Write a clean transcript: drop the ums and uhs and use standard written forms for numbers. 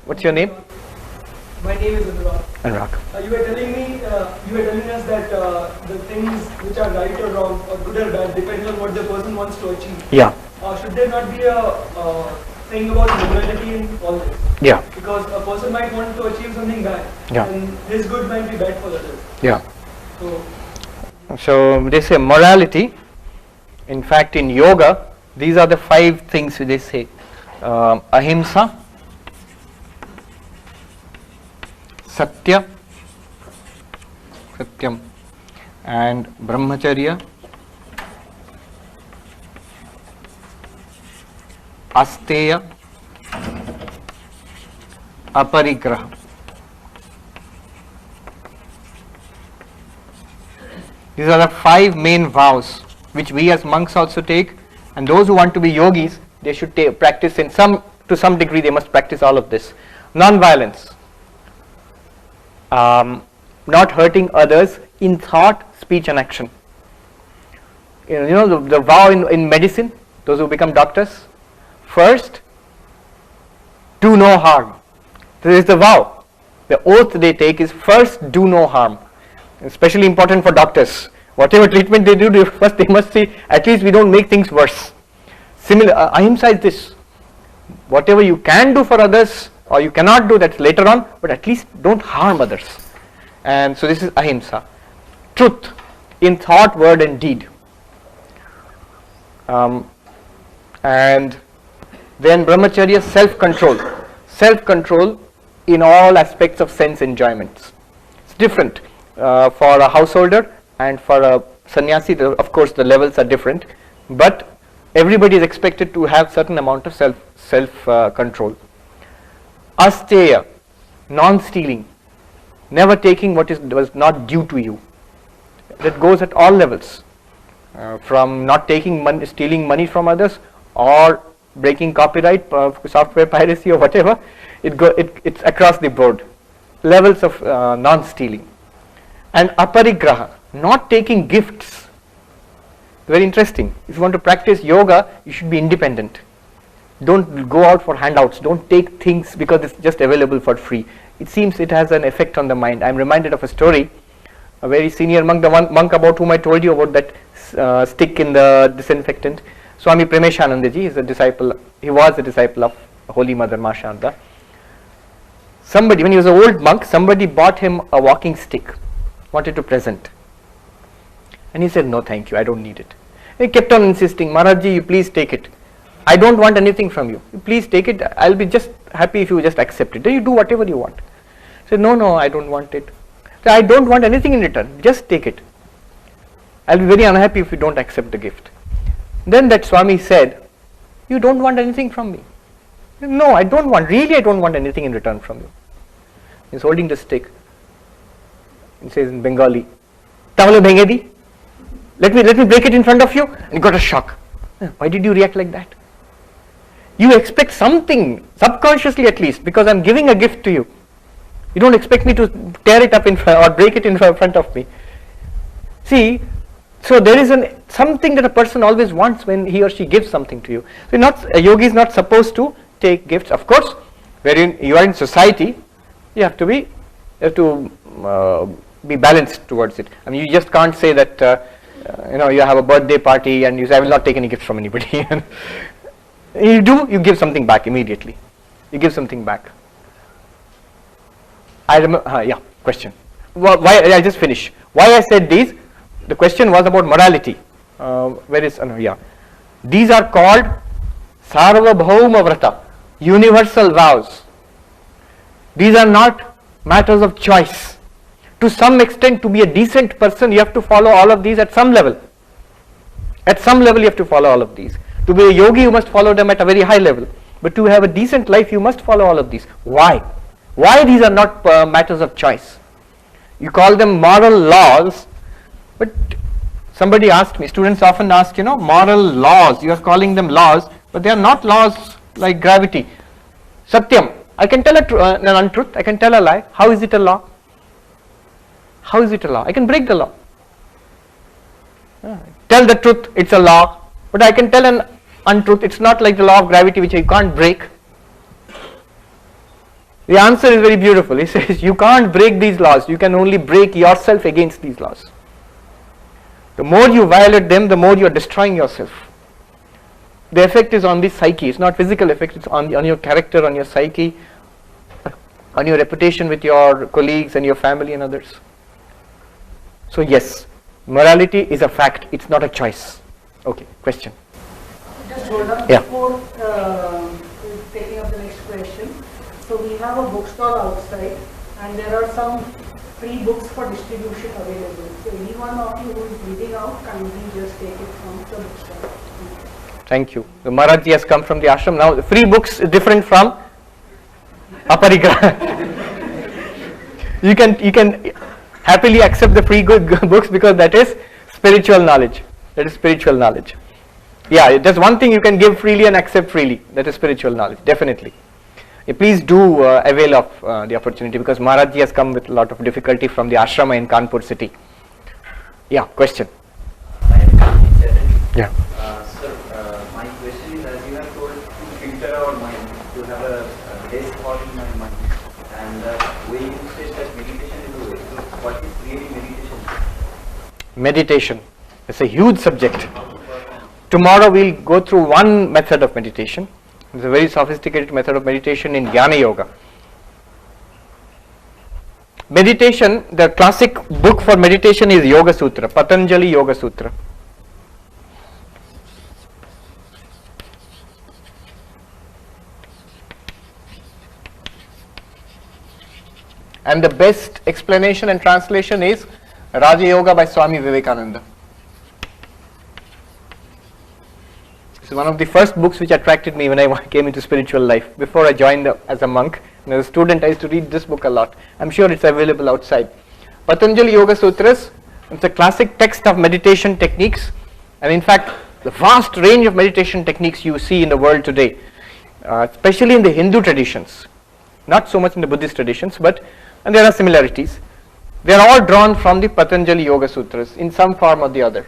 What's your name? My name is Anurag. Anurag. You were telling us that the things which are right or wrong, or good or bad, depending on what the person wants to achieve. Yeah. Should there not be a thing about morality in all this? Yeah. Because a person might want to achieve something bad, Yeah. and his good might be bad for others. Yeah. So they say morality. In fact, in yoga, these are the 5 things they say: ahimsa, satya, satyam, and brahmacharya, asteya, aparigraha. These are the 5 main vows which we as monks also take, and those who want to be yogis, they should practice to some degree. They must practice all of this. Non-violence, not hurting others in thought, speech, and action. You know the vow in medicine. Those who become doctors, first, do no harm. This is the vow. The oath they take is first, do no harm. Especially important for doctors. Whatever treatment they do, first they must see at least we don't make things worse. Similar, ahimsa is this: whatever you can do for others or you cannot do, that's later on, but at least don't harm others. And so this is ahimsa. Truth in thought, word, and deed. And then brahmacharya, self-control. Self-control in all aspects of sense enjoyments. It's different. For a householder and for a sannyasi, of course the levels are different, but everybody is expected to have certain amount of self control. Asteya, non-stealing, never taking what was not due to you. That goes at all levels, from not taking money, stealing money from others, or breaking copyright, software piracy, or whatever. It's across the board. Levels of non-stealing. And aparigraha, not taking gifts. Very interesting. If you want to practice yoga, you should be independent. Don't go out for handouts. Don't take things because it's just available for free. It seems it has an effect on the mind. I'm reminded of a story. A very senior monk, the one monk about whom I told you about that stick in the disinfectant. Swami Premeshanandaji is a disciple. He was a disciple of Holy Mother Ma Sharda. Somebody, when he was an old monk, somebody bought him a walking stick. Wanted to present, and he said, no thank you, I don't need it. He kept on insisting, Maharajji, you please take it. I don't want anything from you. You please take it. I'll be just happy if you just accept it. Then you do whatever you want. He said, no, I don't want it. So I don't want anything in return. Just take it. I'll be very unhappy if you don't accept the gift. Then that Swami said, you don't want anything from me. Said, no, I don't want anything in return from you. He's holding the stick. He says in Bengali, "Tavle bhenge di? Let me break it in front of you." And he got a shock. Why did you react like that? You expect something, subconsciously at least, because I'm giving a gift to you. You don't expect me to tear it up in front or break it in front of me. See, so there is something that a person always wants when he or she gives something to you. So a yogi is not supposed to take gifts. Of course, wherein you are in society, you have to be balanced towards it. I mean, you just can't say that you have a birthday party and you say, I will not take any gifts from anybody. You give something back immediately. You give something back. I remember, question. Why I just finish. Why I said these? The question was about morality. These are called Sarvabhauma Vrata, universal vows. These are not matters of choice. To some extent, to be a decent person, you have to follow all of these at some level. At some level, you have to follow all of these. To be a yogi, you must follow them at a very high level. But to have a decent life, you must follow all of these. Why? Why these are not matters of choice? You call them moral laws, but somebody asked me, students often ask, moral laws, you are calling them laws, but they are not laws like gravity. Satyam, I can tell an untruth, I can tell a lie. How is it a law? How is it a law? I can break the law. Tell the truth, it's a law. But I can tell an untruth, it's not like the law of gravity which you can't break. The answer is very beautiful. He says you can't break these laws, you can only break yourself against these laws. The more you violate them, the more you are destroying yourself. The effect is on the psyche. It's not physical effect, it's on your character, on your psyche, on your reputation with your colleagues and your family and others. So yes, morality is a fact, it's not a choice. Okay, question. Just hold on Yeah. before taking up the next question. So we have a bookstore outside and there are some free books for distribution available. So anyone of you who is reading out, kindly just take it from the bookstore. Thank you. The Maharaji has come from the ashram. Now the free books is different from aparigraha. You can happily accept the free good books because that is spiritual knowledge. That is spiritual knowledge. Yeah, there's one thing you can give freely and accept freely. That is spiritual knowledge, definitely. Please do avail of the opportunity because Maharaji has come with a lot of difficulty from the ashrama in Kanpur city. Yeah, question. Yeah. Sir, my question is, as you have told, to filter our mind, to have a less thought in my mind, and the way you say that meditation is a way. So, what is really meditation? Meditation. It's a huge subject. Tomorrow we'll go through one method of meditation. It's a very sophisticated method of meditation in Jnana Yoga. Meditation, the classic book for meditation is Yoga Sutra, Patanjali Yoga Sutra. And the best explanation and translation is Raja Yoga by Swami Vivekananda. It's one of the first books which attracted me when I came into spiritual life. Before I joined as a monk, and as a student I used to read this book a lot. I'm sure it's available outside. Patanjali Yoga Sutras, it's a classic text of meditation techniques, and in fact the vast range of meditation techniques you see in the world today, especially in the Hindu traditions, not so much in the Buddhist traditions, and there are similarities. They are all drawn from the Patanjali Yoga Sutras in some form or the other.